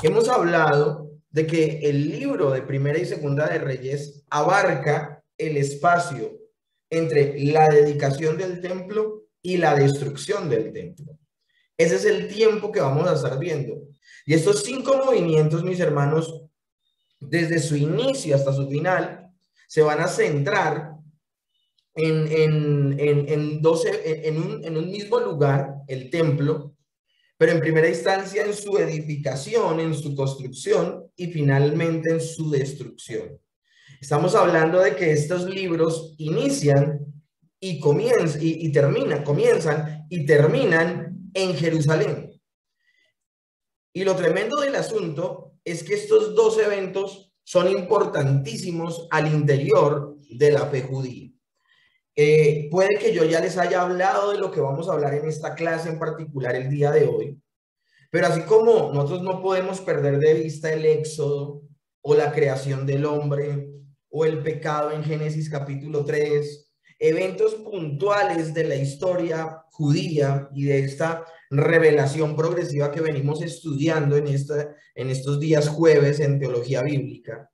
Hemos hablado de que el libro de Primera y Segunda de Reyes abarca el espacio entre la dedicación del templo y la destrucción del templo. Ese es el tiempo que vamos a estar viendo. Y estos 5 movimientos, mis hermanos, desde su inicio hasta su final, se van a centrar en un mismo lugar, el templo, pero en primera instancia en su edificación, en su construcción y finalmente en su destrucción. Estamos hablando de que estos libros inician y comienzan y terminan en Jerusalén. Y lo tremendo del asunto es que estos dos eventos son importantísimos al interior de la fe judía. Puede que yo ya les haya hablado de lo que vamos a hablar en esta clase en particular el día de hoy, pero así como nosotros no podemos perder de vista el éxodo o la creación del hombre o el pecado en Génesis capítulo 3, eventos puntuales de la historia judía y de esta revelación progresiva que venimos estudiando en estos días jueves en teología bíblica,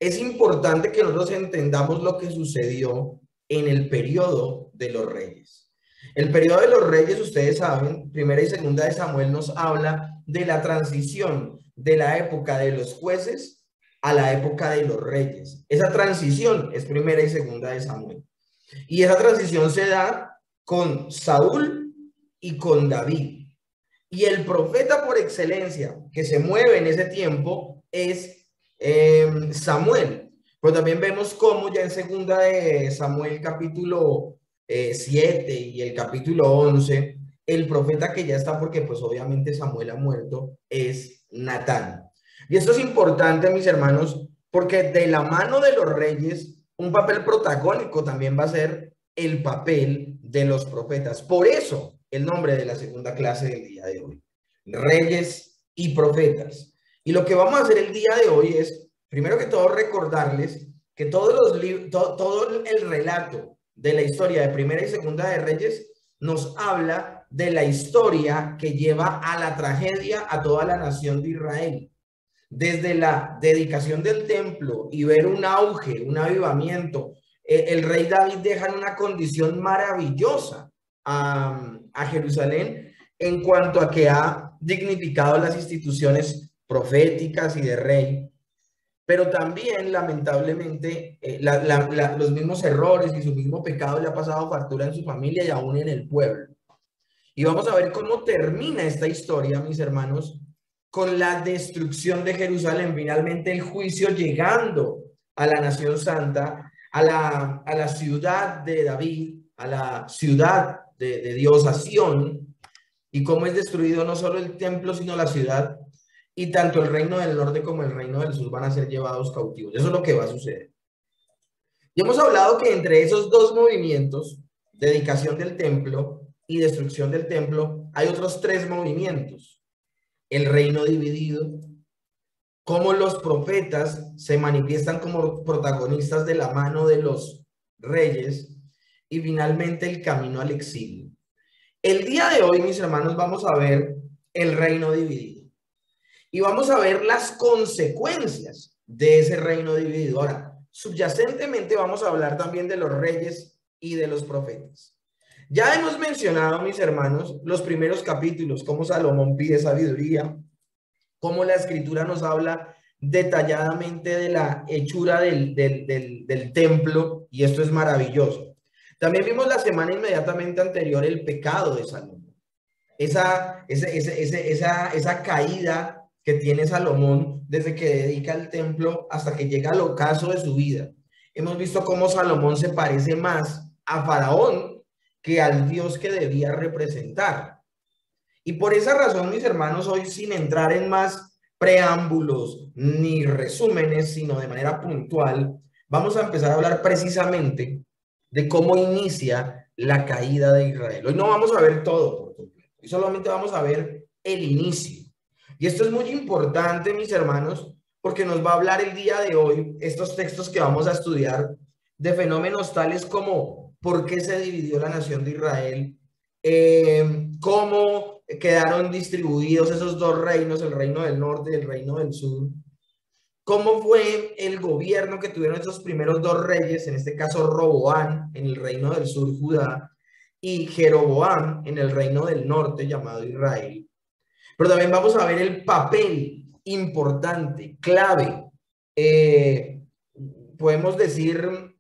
es importante que nosotros entendamos lo que sucedió en el periodo de los reyes. El periodo de los reyes, ustedes saben, primera y segunda de Samuel nos habla de la transición de la época de los jueces a la época de los reyes. Esa transición es primera y segunda de Samuel. Y esa transición se da con Saúl y con David. Y el profeta por excelencia que se mueve en ese tiempo es Samuel. Pero también vemos cómo ya en segunda de Samuel capítulo 7 y el capítulo 11, el profeta que ya está, porque pues obviamente Samuel ha muerto, es Natán. Y esto es importante, mis hermanos, porque de la mano de los reyes, un papel protagónico también va a ser el papel de los profetas. Por eso el nombre de la segunda clase del día de hoy, reyes y profetas. Y lo que vamos a hacer el día de hoy es, primero que todo, recordarles que todo el relato de la historia de primera y segunda de Reyes nos habla de la historia que lleva a la tragedia a toda la nación de Israel. Desde la dedicación del templo y ver un auge, un avivamiento, el rey David deja en una condición maravillosa a Jerusalén en cuanto a que ha dignificado las instituciones proféticas y de rey, pero también lamentablemente los mismos errores y su mismo pecado le ha pasado factura en su familia y aún en el pueblo. Y vamos a ver cómo termina esta historia, mis hermanos, con la destrucción de Jerusalén, finalmente el juicio llegando a la nación santa, a la ciudad de David, a la ciudad de Dios, a Sión, y cómo es destruido no solo el templo, sino la ciudad, y tanto el reino del norte como el reino del sur van a ser llevados cautivos. Eso es lo que va a suceder. Y hemos hablado que entre esos dos movimientos, dedicación del templo y destrucción del templo, hay otros 3 movimientos. El reino dividido, cómo los profetas se manifiestan como protagonistas de la mano de los reyes y finalmente el camino al exilio. El día de hoy, mis hermanos, vamos a ver el reino dividido y vamos a ver las consecuencias de ese reino dividido. Ahora, subyacentemente vamos a hablar también de los reyes y de los profetas. Ya hemos mencionado, mis hermanos, los primeros capítulos, cómo Salomón pide sabiduría, cómo la escritura nos habla detalladamente de la hechura del templo, y esto es maravilloso. También vimos la semana inmediatamente anterior el pecado de Salomón, esa caída que tiene Salomón desde que dedica el templo hasta que llega al ocaso de su vida. Hemos visto cómo Salomón se parece más a Faraón que al Dios que debía representar. Y por esa razón, mis hermanos, hoy sin entrar en más preámbulos ni resúmenes, sino de manera puntual, vamos a empezar a hablar precisamente de cómo inicia la caída de Israel. Hoy no vamos a ver todo por completo, hoy solamente vamos a ver el inicio. Y esto es muy importante, mis hermanos, porque nos va a hablar el día de hoy, estos textos que vamos a estudiar, de fenómenos tales como por qué se dividió la nación de Israel, cómo quedaron distribuidos esos dos reinos, el reino del norte y el reino del sur. ¿Cómo fue el gobierno que tuvieron esos primeros dos reyes, en este caso Roboam en el reino del sur, Judá, y Jeroboam en el reino del norte, llamado Israel? Pero también vamos a ver el papel importante, clave, podemos decir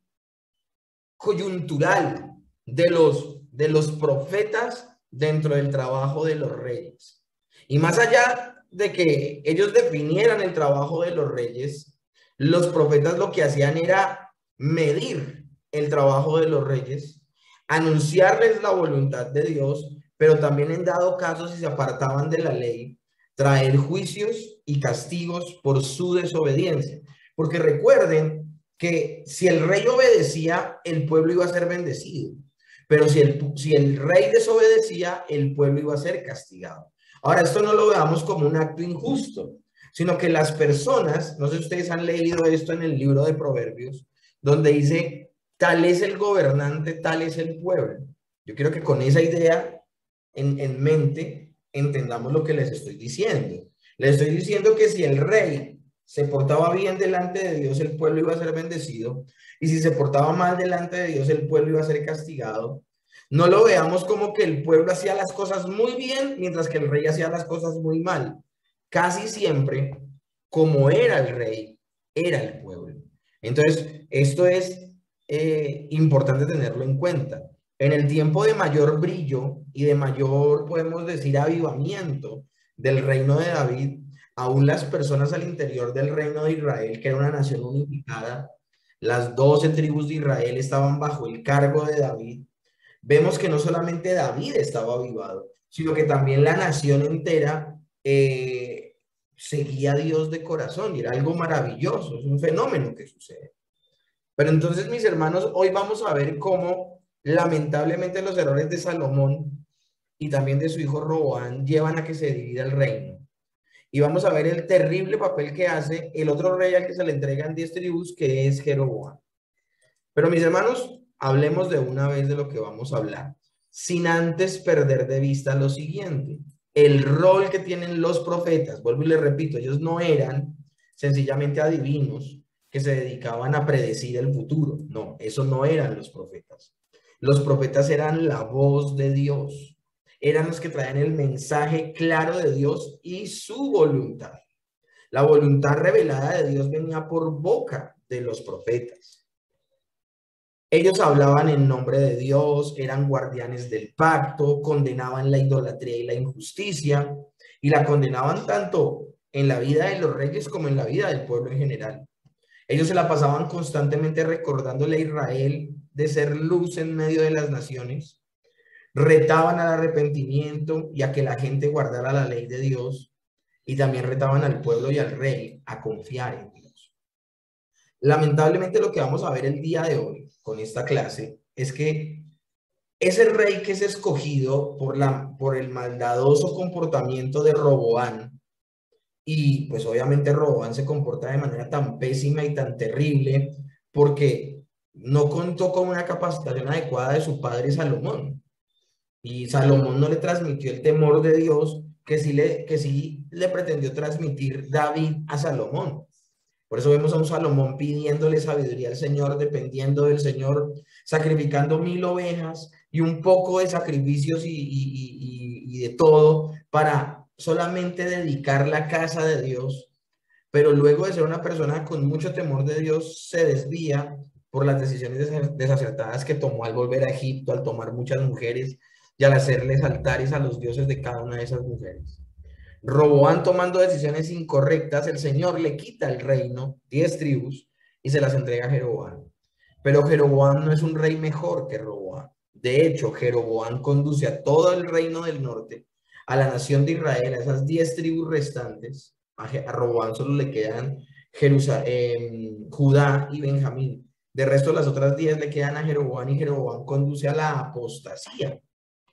coyuntural de los profetas dentro del trabajo de los reyes. Y más allá de que ellos definieran el trabajo de los reyes, los profetas lo que hacían era medir el trabajo de los reyes, anunciarles la voluntad de Dios, pero también en dado caso, si se apartaban de la ley, traer juicios y castigos por su desobediencia. Porque recuerden que si el rey obedecía, el pueblo iba a ser bendecido. Pero si el rey desobedecía, el pueblo iba a ser castigado. Ahora, esto no lo veamos como un acto injusto, sino que las personas, no sé si ustedes han leído esto en el libro de Proverbios, donde dice, tal es el gobernante, tal es el pueblo. Yo quiero que con esa idea en mente entendamos lo que les estoy diciendo. Les estoy diciendo que si el rey se portaba bien delante de Dios, el pueblo iba a ser bendecido, y si se portaba mal delante de Dios, el pueblo iba a ser castigado. No lo veamos como que el pueblo hacía las cosas muy bien, mientras que el rey hacía las cosas muy mal. Casi siempre, como era el rey, era el pueblo. Entonces, esto es importante tenerlo en cuenta. En el tiempo de mayor brillo y de mayor, podemos decir, avivamiento del reino de David, aún las personas al interior del reino de Israel, que era una nación unificada, las 12 tribus de Israel estaban bajo el cargo de David. Vemos que no solamente David estaba avivado, sino que también la nación entera seguía a Dios de corazón, y era algo maravilloso, es un fenómeno que sucede. Pero entonces, mis hermanos, hoy vamos a ver cómo lamentablemente los errores de Salomón y también de su hijo Roboán llevan a que se divida el reino. Y vamos a ver el terrible papel que hace el otro rey al que se le entregan 10 tribus, que es Jeroboam. Pero mis hermanos, hablemos de una vez de lo que vamos a hablar, sin antes perder de vista lo siguiente, el rol que tienen los profetas. Vuelvo y les repito, ellos no eran sencillamente adivinos que se dedicaban a predecir el futuro. No, eso no eran los profetas. Los profetas eran la voz de Dios. Eran los que traían el mensaje claro de Dios y su voluntad. La voluntad revelada de Dios venía por boca de los profetas. Ellos hablaban en nombre de Dios, eran guardianes del pacto, condenaban la idolatría y la injusticia, y la condenaban tanto en la vida de los reyes como en la vida del pueblo en general. Ellos se la pasaban constantemente recordándole a Israel de ser luz en medio de las naciones, retaban al arrepentimiento y a que la gente guardara la ley de Dios, y también retaban al pueblo y al rey a confiar en Dios. Lamentablemente, lo que vamos a ver el día de hoy con esta clase es que ese rey que es escogido por el maldadoso comportamiento de Roboán, y pues obviamente Roboán se comporta de manera tan pésima y tan terrible porque no contó con una capacitación adecuada de su padre Salomón, y Salomón no le transmitió el temor de Dios que sí le pretendió transmitir David a Salomón. Por eso vemos a un Salomón pidiéndole sabiduría al Señor, dependiendo del Señor, sacrificando 1000 ovejas y un poco de sacrificios y de todo para solamente dedicar la casa de Dios. Pero luego de ser una persona con mucho temor de Dios, se desvía por las decisiones desacertadas que tomó al volver a Egipto, al tomar muchas mujeres y al hacerles altares a los dioses de cada una de esas mujeres. Roboán, tomando decisiones incorrectas, el Señor le quita el reino, 10 tribus, y se las entrega a Jeroboam. Pero Jeroboam no es un rey mejor que Roboán. De hecho, Jeroboam conduce a todo el reino del norte, a la nación de Israel, a esas 10 tribus restantes. A Roboán solo le quedan Judá y Benjamín. De resto, las otras 10 le quedan a Jeroboam, y Jeroboam conduce a la apostasía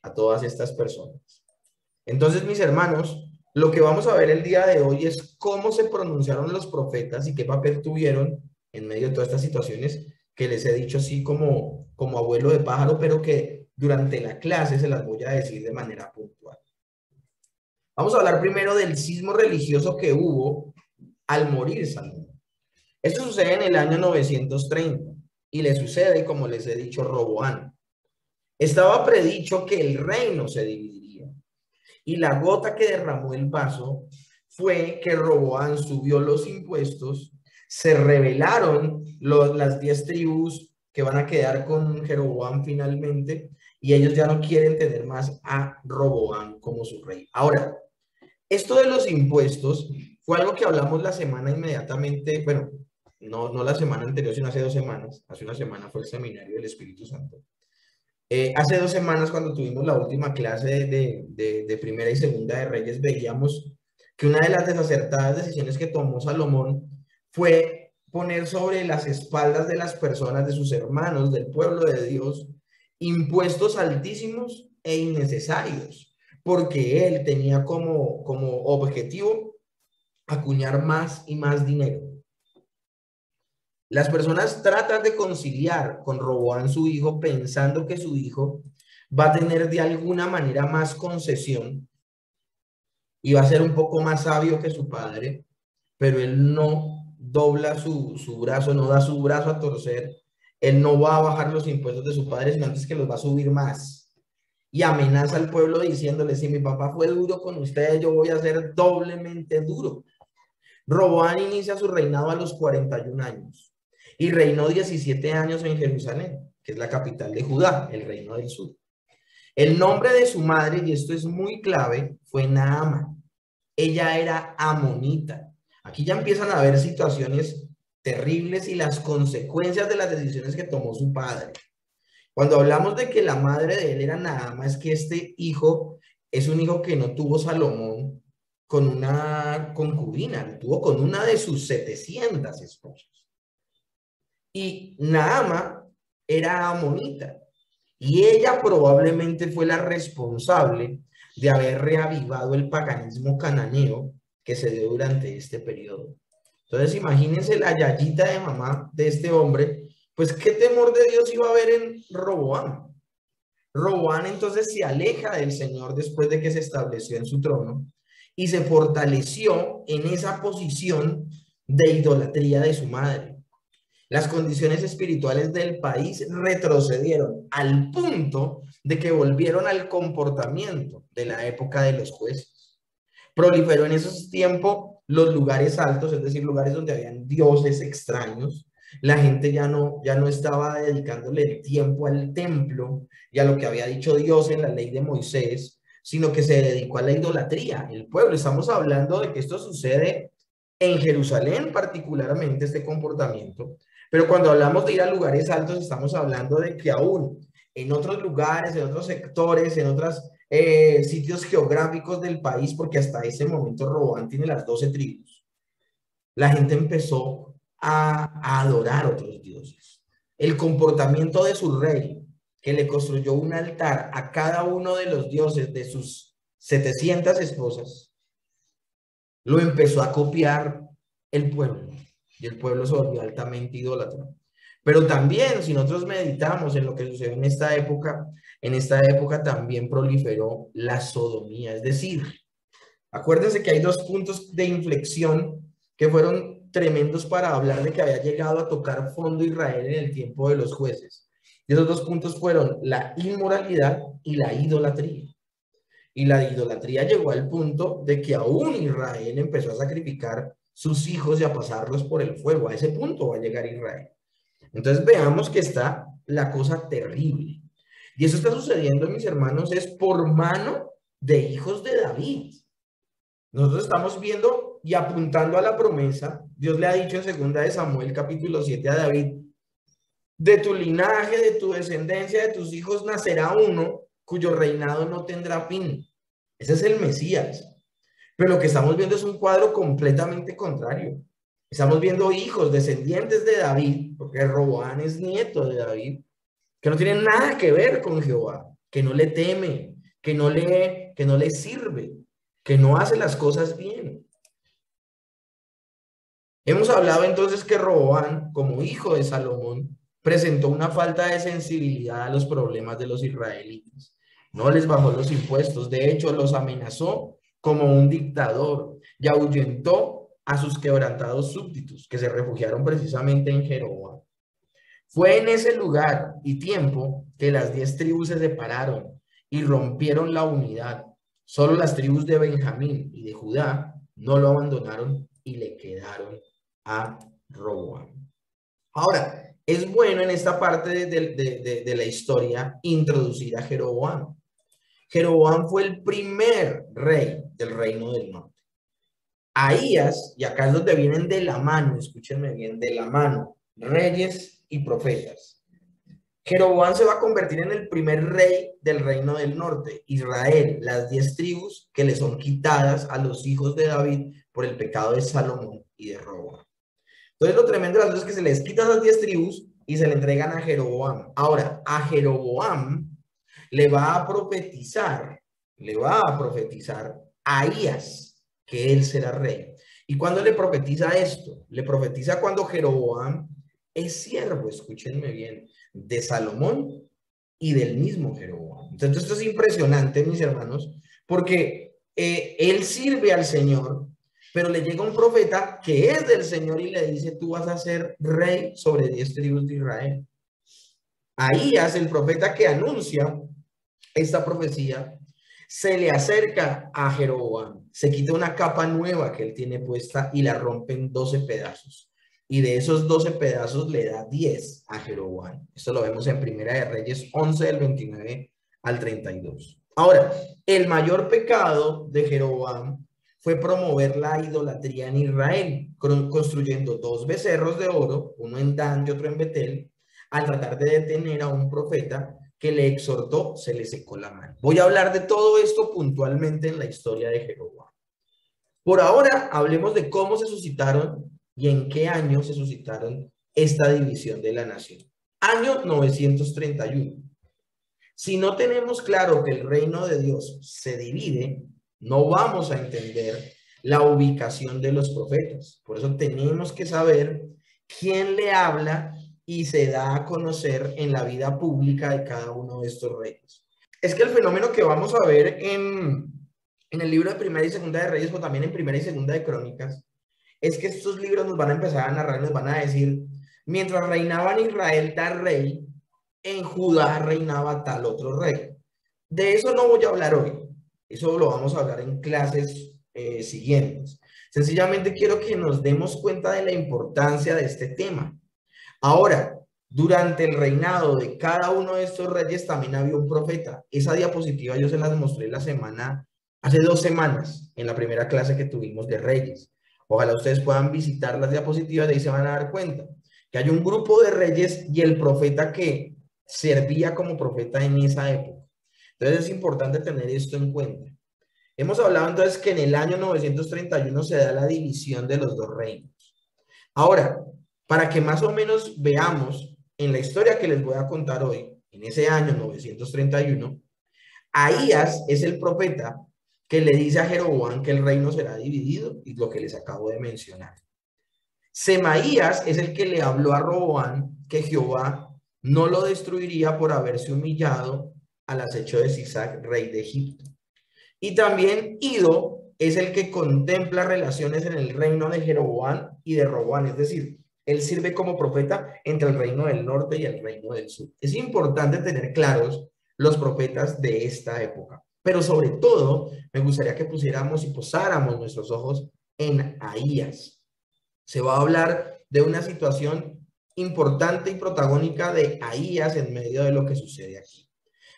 a todas estas personas. Entonces, mis hermanos, lo que vamos a ver el día de hoy es cómo se pronunciaron los profetas y qué papel tuvieron en medio de todas estas situaciones que les he dicho así como abuelo de pájaro, pero que durante la clase se las voy a decir de manera puntual. Vamos a hablar primero del sismo religioso que hubo al morir Salomón. Esto sucede en el año 930 y le sucede, como les he dicho, Roboán. Estaba predicho que el reino se dividiría y la gota que derramó el vaso fue que Roboán subió los impuestos, se rebelaron las 10 tribus que van a quedar con Jeroboam finalmente y ellos ya no quieren tener más a Roboán como su rey. Ahora, esto de los impuestos fue algo que hablamos la semana inmediatamente, bueno, no la semana anterior, sino hace 2 semanas. Hace una semana fue el seminario del Espíritu Santo. Hace 2 semanas, cuando tuvimos la última clase de Primera y Segunda de Reyes, veíamos que una de las desacertadas decisiones que tomó Salomón fue poner sobre las espaldas de las personas, de sus hermanos, del pueblo de Dios, impuestos altísimos e innecesarios, porque él tenía como objetivo acuñar más y más dinero. Las personas tratan de conciliar con Roboán su hijo pensando que su hijo va a tener de alguna manera más concesión y va a ser un poco más sabio que su padre, pero él no dobla su brazo, no da su brazo a torcer, él no va a bajar los impuestos de su padre, sino antes que los va a subir más. Y amenaza al pueblo diciéndole, si mi papá fue duro con ustedes, yo voy a ser doblemente duro. Roboán inicia su reinado a los 41 años y reinó 17 años en Jerusalén, que es la capital de Judá, el reino del sur. El nombre de su madre, y esto es muy clave, fue Naama. Ella era amonita. Aquí ya empiezan a haber situaciones terribles y las consecuencias de las decisiones que tomó su padre. Cuando hablamos de que la madre de él era Naama, es que este hijo es un hijo que no tuvo Salomón con una concubina, lo tuvo con una de sus 700 esposas. Y Naama era amonita. Y ella probablemente fue la responsable de haber reavivado el paganismo cananeo que se dio durante este periodo. Entonces, imagínense la yayita de mamá de este hombre, pues qué temor de Dios iba a haber en Roboam. Roboam entonces se aleja del Señor después de que se estableció en su trono y se fortaleció en esa posición de idolatría de su madre. Las condiciones espirituales del país retrocedieron al punto de que volvieron al comportamiento de la época de los jueces. Proliferó en esos tiempos los lugares altos, es decir, lugares donde habían dioses extraños. La gente ya no estaba dedicándole el tiempo al templo y a lo que había dicho Dios en la ley de Moisés, sino que se dedicó a la idolatría. El pueblo, estamos hablando de que esto sucede en Jerusalén particularmente, este comportamiento. Pero cuando hablamos de ir a lugares altos, estamos hablando de que aún en otros lugares, en otros sectores, en otros sitios geográficos del país, porque hasta ese momento Roboam tiene las 12 tribus, la gente empezó a adorar otros dioses. El comportamiento de su rey, que le construyó un altar a cada uno de los dioses de sus 700 esposas, lo empezó a copiar el pueblo. Y el pueblo se volvió altamente idólatra. Pero también, si nosotros meditamos en lo que sucedió en esta época también proliferó la sodomía. Es decir, acuérdense que hay 2 puntos de inflexión que fueron tremendos para hablar de que había llegado a tocar fondo Israel en el tiempo de los jueces. Y esos 2 puntos fueron la inmoralidad y la idolatría. Y la idolatría llegó al punto de que aún Israel empezó a sacrificar sus hijos y a pasarlos por el fuego. A ese punto va a llegar Israel. Entonces veamos que está la cosa terrible. Y eso está sucediendo, mis hermanos, es por mano de hijos de David. Nosotros estamos viendo y apuntando a la promesa. Dios le ha dicho en 2 de Samuel capítulo 7 a David: de tu linaje, de tu descendencia, de tus hijos nacerá uno cuyo reinado no tendrá fin. Ese es el Mesías. Pero lo que estamos viendo es un cuadro completamente contrario. Estamos viendo hijos, descendientes de David, porque Roboam es nieto de David, que no tienen nada que ver con Jehová, que no le teme, que no le sirve, que no hace las cosas bien. Hemos hablado entonces que Roboam, como hijo de Salomón, presentó una falta de sensibilidad a los problemas de los israelitas. No les bajó los impuestos, de hecho los amenazó como un dictador y ahuyentó a sus quebrantados súbditos que se refugiaron precisamente en Jeroboam. Fue en ese lugar y tiempo que las 10 tribus se separaron y rompieron la unidad. Solo las tribus de Benjamín y de Judá no lo abandonaron y le quedaron a Roboam. Ahora, es bueno en esta parte de la historia introducir a Jeroboam. Jeroboam fue el primer rey del reino del norte. Ahías, y acá es donde vienen de la mano, escúchenme bien, de la mano, reyes y profetas. Jeroboam se va a convertir en el primer rey del reino del norte, Israel, las 10 tribus que le son quitadas a los hijos de David por el pecado de Salomón y de Roboam. Entonces lo tremendo de las cosas es que se les quita esas 10 tribus y se le entregan a Jeroboam. Ahora, a Jeroboam le va a profetizar Ahías, que él será rey. ¿Y cuándo le profetiza esto? Le profetiza cuando Jeroboam es siervo, escúchenme bien, de Salomón y del mismo Jeroboam. Entonces esto es impresionante, mis hermanos, porque él sirve al Señor, pero le llega un profeta que es del Señor y le dice, tú vas a ser rey sobre 10 tribus de Israel. Ahías, el profeta que anuncia esta profecía, se le acerca a Jeroboam, se quita una capa nueva que él tiene puesta y la rompe en 12 pedazos. Y de esos 12 pedazos le da 10 a Jeroboam. Esto lo vemos en Primera de Reyes 11, del 29 al 32. Ahora, el mayor pecado de Jeroboam fue promover la idolatría en Israel, construyendo 2 becerros de oro, uno en Dan y otro en Betel, al tratar de detener a un profeta que le exhortó, se le secó la mano. Voy a hablar de todo esto puntualmente en la historia de Jeroboam. Por ahora, hablemos de cómo se suscitaron y en qué año se suscitaron esta división de la nación. Año 931. Si no tenemos claro que el reino de Dios se divide, no vamos a entender la ubicación de los profetas. Por eso tenemos que saber quién le habla y se da a conocer en la vida pública de cada uno de estos reyes. Es que el fenómeno que vamos a ver en el libro de Primera y Segunda de Reyes, o también en Primera y Segunda de Crónicas, es que estos libros nos van a empezar a narrar, nos van a decir, mientras reinaba en Israel tal rey, en Judá reinaba tal otro rey. De eso no voy a hablar hoy, eso lo vamos a hablar en clases siguientes. Sencillamente quiero que nos demos cuenta de la importancia de este tema. Ahora, durante el reinado de cada uno de estos reyes también había un profeta. Esa diapositiva yo se las mostré hace 2 semanas, en la primera clase que tuvimos de reyes. Ojalá ustedes puedan visitar las diapositivas, de ahí se van a dar cuenta que hay un grupo de reyes y el profeta que servía como profeta en esa época. Entonces es importante tener esto en cuenta. Hemos hablado entonces que en el año 931 se da la división de los 2 reinos. Ahora, para que más o menos veamos en la historia que les voy a contar hoy, en ese año 931, Ahías es el profeta que le dice a Jeroboam que el reino será dividido, y lo que les acabo de mencionar. Semaías es el que le habló a Roboam que Jehová no lo destruiría por haberse humillado al acecho de Sisac, rey de Egipto. Y también Ido es el que contempla relaciones en el reino de Jeroboam y de Roboam, es decir, él sirve como profeta entre el reino del norte y el reino del sur. Es importante tener claros los profetas de esta época, pero sobre todo me gustaría que pusiéramos y posáramos nuestros ojos en Ahías. Se va a hablar de una situación importante y protagónica de Ahías en medio de lo que sucede aquí.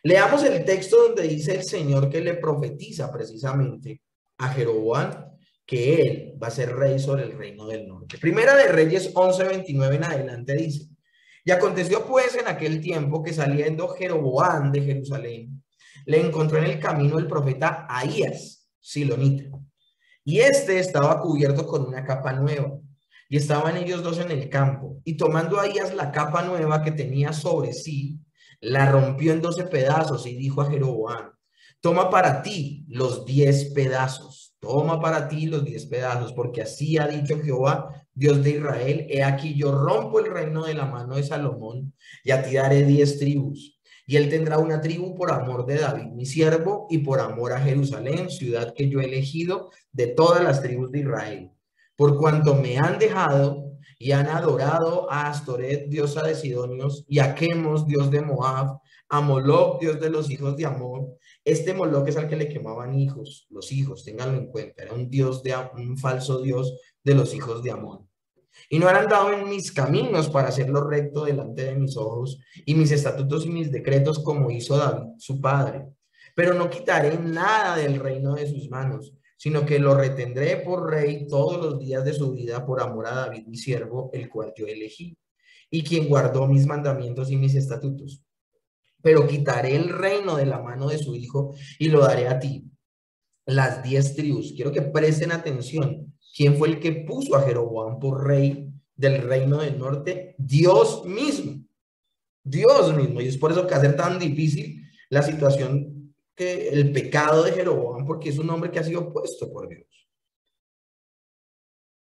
Leamos el texto donde dice el Señor que le profetiza precisamente a Jeroboam que él va a ser rey sobre el reino del norte. Primera de Reyes 11:29 en adelante dice: y aconteció pues en aquel tiempo que saliendo Jeroboam de Jerusalén, le encontró en el camino el profeta Ahías, silonita, y este estaba cubierto con una capa nueva, y estaban ellos 2 en el campo, y tomando Ahías la capa nueva que tenía sobre sí, la rompió en 12 pedazos y dijo a Jeroboam: toma para ti los 10 pedazos, toma para ti los 10 pedazos, porque así ha dicho Jehová, Dios de Israel: he aquí yo rompo el reino de la mano de Salomón, y a ti daré 10 tribus, Y él tendrá una tribu por amor de David, mi siervo, y por amor a Jerusalén, ciudad que yo he elegido de todas las tribus de Israel. Por cuanto me han dejado y han adorado a Astoret, diosa de Sidonios, y a Chemos, dios de Moab, a Moloc, dios de los hijos de Amón. Este Moloc es al que le quemaban hijos, los hijos, ténganlo en cuenta, era un dios un falso dios de los hijos de Amón. Y no han andado en mis caminos para hacerlo recto delante de mis ojos, y mis estatutos y mis decretos como hizo David, su padre. Pero no quitaré nada del reino de sus manos, sino que lo retendré por rey todos los días de su vida por amor a David, mi siervo, el cual yo elegí, y quien guardó mis mandamientos y mis estatutos. Pero quitaré el reino de la mano de su hijo y lo daré a ti, las 10 tribus. Quiero que presten atención. ¿Quién fue el que puso a Jeroboam por rey del reino del norte? Dios mismo. Dios mismo. Y es por eso que hace tan difícil la situación, que el pecado de Jeroboam, porque es un hombre que ha sido puesto por Dios.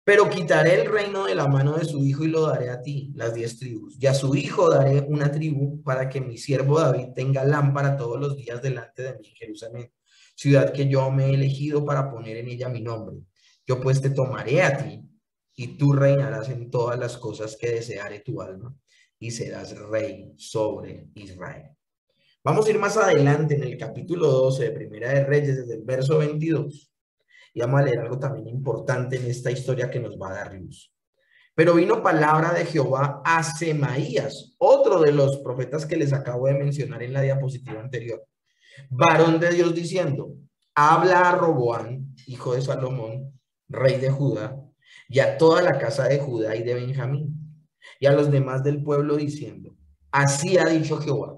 Pero quitaré el reino de la mano de su hijo y lo daré a ti, las 10 tribus. Y a su hijo daré una tribu para que mi siervo David tenga lámpara todos los días delante de mí en Jerusalén, ciudad que yo me he elegido para poner en ella mi nombre. Yo pues te tomaré a ti y tú reinarás en todas las cosas que deseare tu alma y serás rey sobre Israel. Vamos a ir más adelante en el capítulo 12 de Primera de Reyes, desde el verso 22. Y vamos a leer algo también importante en esta historia que nos va a dar luz. Pero vino palabra de Jehová a Semaías, otro de los profetas que les acabo de mencionar en la diapositiva anterior, varón de Dios, diciendo: habla a Roboán, hijo de Salomón, rey de Judá, y a toda la casa de Judá y de Benjamín, y a los demás del pueblo, diciendo: así ha dicho Jehová,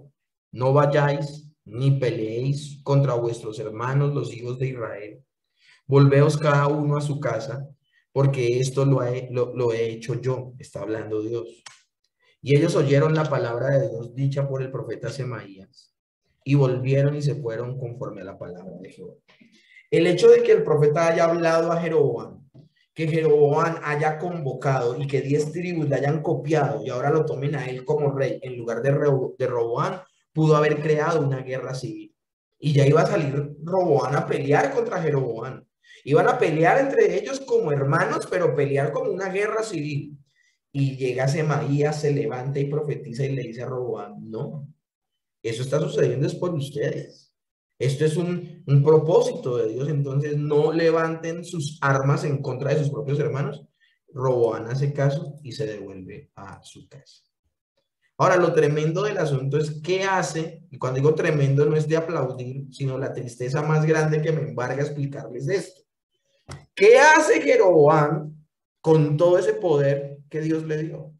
no vayáis ni peleéis contra vuestros hermanos los hijos de Israel. Volveos cada uno a su casa, porque esto lo he hecho yo, está hablando Dios. Y ellos oyeron la palabra de Dios dicha por el profeta Semaías, y volvieron y se fueron conforme a la palabra de Jehová. El hecho de que el profeta haya hablado a Jeroboam, que Jeroboam haya convocado y que 10 tribus le hayan copiado y ahora lo tomen a él como rey en lugar de Roboam, pudo haber creado una guerra civil. Y ya iba a salir Roboam a pelear contra Jeroboam. Iban a pelear entre ellos como hermanos, pero pelear como una guerra civil. Y llega Semaías, se levanta y profetiza y le dice a Roboam: no, eso está sucediendo es por ustedes. Esto es un propósito de Dios, entonces no levanten sus armas en contra de sus propios hermanos. Roboam hace caso y se devuelve a su casa. Ahora, lo tremendo del asunto es qué hace, y cuando digo tremendo no es de aplaudir, sino la tristeza más grande que me embarga explicarles esto. ¿Qué hace Jeroboam con todo ese poder que Dios le dio?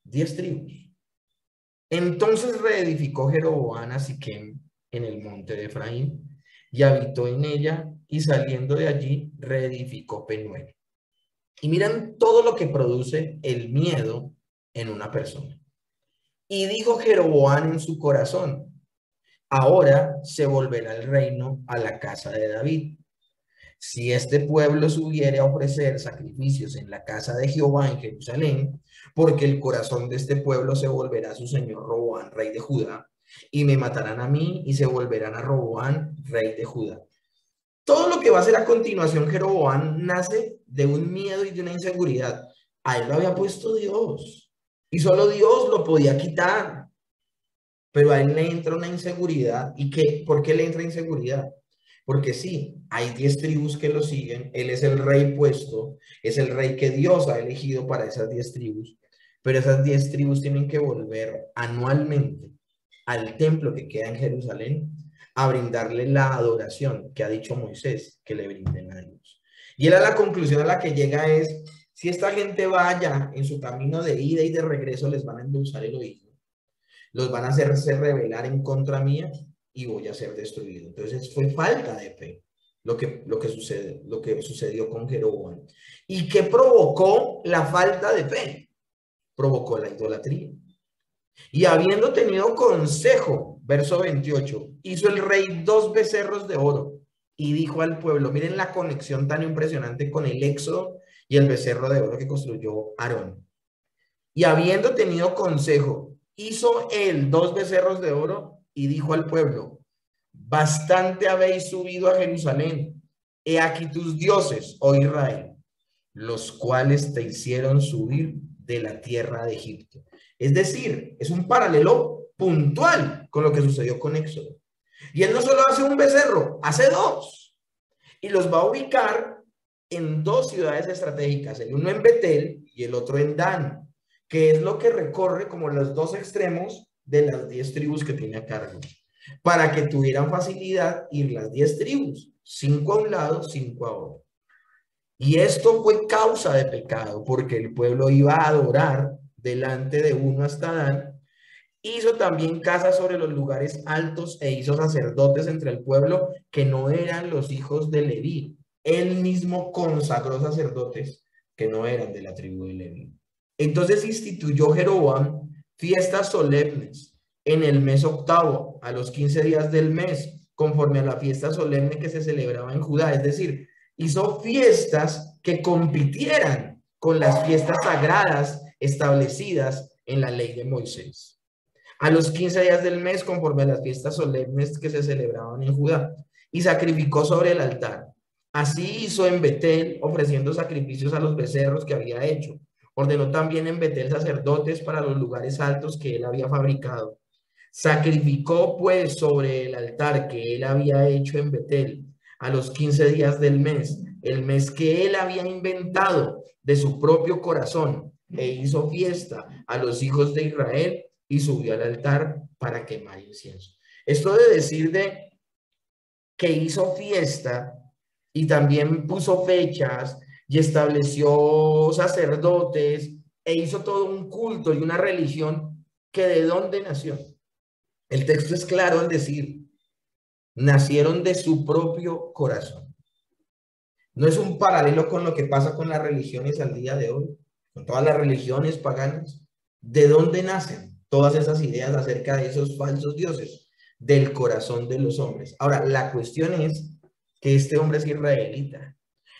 10 tribus. Entonces reedificó Jeroboam a Siquem en el monte de Efraín y habitó en ella, y saliendo de allí reedificó Penuel. Y miran todo lo que produce el miedo en una persona. Y dijo Jeroboam en su corazón: ahora se volverá el reino a la casa de David. Si este pueblo subiere a ofrecer sacrificios en la casa de Jehová en Jerusalén, porque el corazón de este pueblo se volverá a su señor Roboam, rey de Judá, y me matarán a mí y se volverán a Roboam, rey de Judá. Todo lo que va a hacer a continuación Jeroboam nace de un miedo y de una inseguridad. A él lo había puesto Dios y solo Dios lo podía quitar, pero a él le entra una inseguridad. ¿Y qué? ¿Por qué le entra inseguridad? Porque sí, hay 10 tribus que lo siguen, él es el rey puesto, es el rey que Dios ha elegido para esas 10 tribus, pero esas 10 tribus tienen que volver anualmente al templo que queda en Jerusalén a brindarle la adoración que ha dicho Moisés que le brinden a Dios. Y él, a la conclusión a la que llega es: si esta gente vaya en su camino de ida y de regreso, les van a endulzar el oído, los van a hacerse rebelar en contra mía y voy a ser destruido. Entonces fue falta de fe lo que sucedió con Jeroboam. ¿Y qué provocó la falta de fe? Provocó la idolatría. Y habiendo tenido consejo, verso 28, hizo el rey 2 becerros de oro y dijo al pueblo: miren la conexión tan impresionante con el éxodo y el becerro de oro que construyó Aarón. Y habiendo tenido consejo, hizo él 2 becerros de oro y dijo al pueblo: bastante habéis subido a Jerusalén. He aquí tus dioses, oh Israel, los cuales te hicieron subir de la tierra de Egipto. Es decir, es un paralelo puntual con lo que sucedió con Éxodo. Y él no solo hace un becerro, hace dos. Y los va a ubicar en dos ciudades estratégicas, el uno en Betel y el otro en Dan, que es lo que recorre como los dos extremos de las 10 tribus que tiene a cargo, para que tuvieran facilidad ir las 10 tribus, 5 a un lado, 5 a otro. Y esto fue causa de pecado, porque el pueblo iba a adorar delante de uno hasta Dan. Hizo también casas sobre los lugares altos e hizo sacerdotes entre el pueblo que no eran los hijos de Leví. Él mismo consagró sacerdotes que no eran de la tribu de Leví. Entonces instituyó Jeroboam fiestas solemnes en el mes octavo, a los 15 días del mes, conforme a la fiesta solemne que se celebraba en Judá. Es decir, hizo fiestas que compitieran con las fiestas sagradas establecidas en la ley de Moisés. A los 15 días del mes, conforme a las fiestas solemnes que se celebraban en Judá, y sacrificó sobre el altar. Así hizo en Betel, ofreciendo sacrificios a los becerros que había hecho. Ordenó también en Betel sacerdotes para los lugares altos que él había fabricado. Sacrificó pues sobre el altar que él había hecho en Betel a los 15 días del mes, el mes que él había inventado de su propio corazón, e hizo fiesta a los hijos de Israel y subió al altar para quemar incienso. Esto de decir de que hizo fiesta y también puso fechas y estableció sacerdotes e hizo todo un culto y una religión, que ¿de dónde nació? El texto es claro al decir: nacieron de su propio corazón. No es un paralelo con lo que pasa con las religiones al día de hoy, con todas las religiones paganas. ¿De dónde nacen todas esas ideas acerca de esos falsos dioses? Del corazón de los hombres. Ahora, la cuestión es que este hombre es israelita,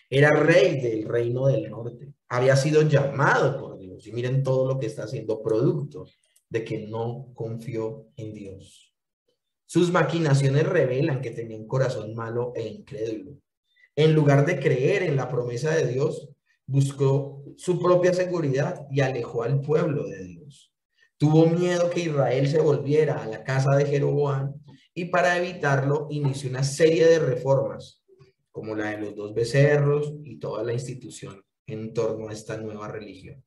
era rey del reino del norte, había sido llamado por Dios, y miren todo lo que está haciendo, producto de que no confió en Dios. Sus maquinaciones revelan que tenía un corazón malo e incrédulo. En lugar de creer en la promesa de Dios, buscó su propia seguridad y alejó al pueblo de Dios. Tuvo miedo que Israel se volviera a la casa de Jeroboam, y para evitarlo inició una serie de reformas, como la de los 2 becerros y toda la institución en torno a esta nueva religión.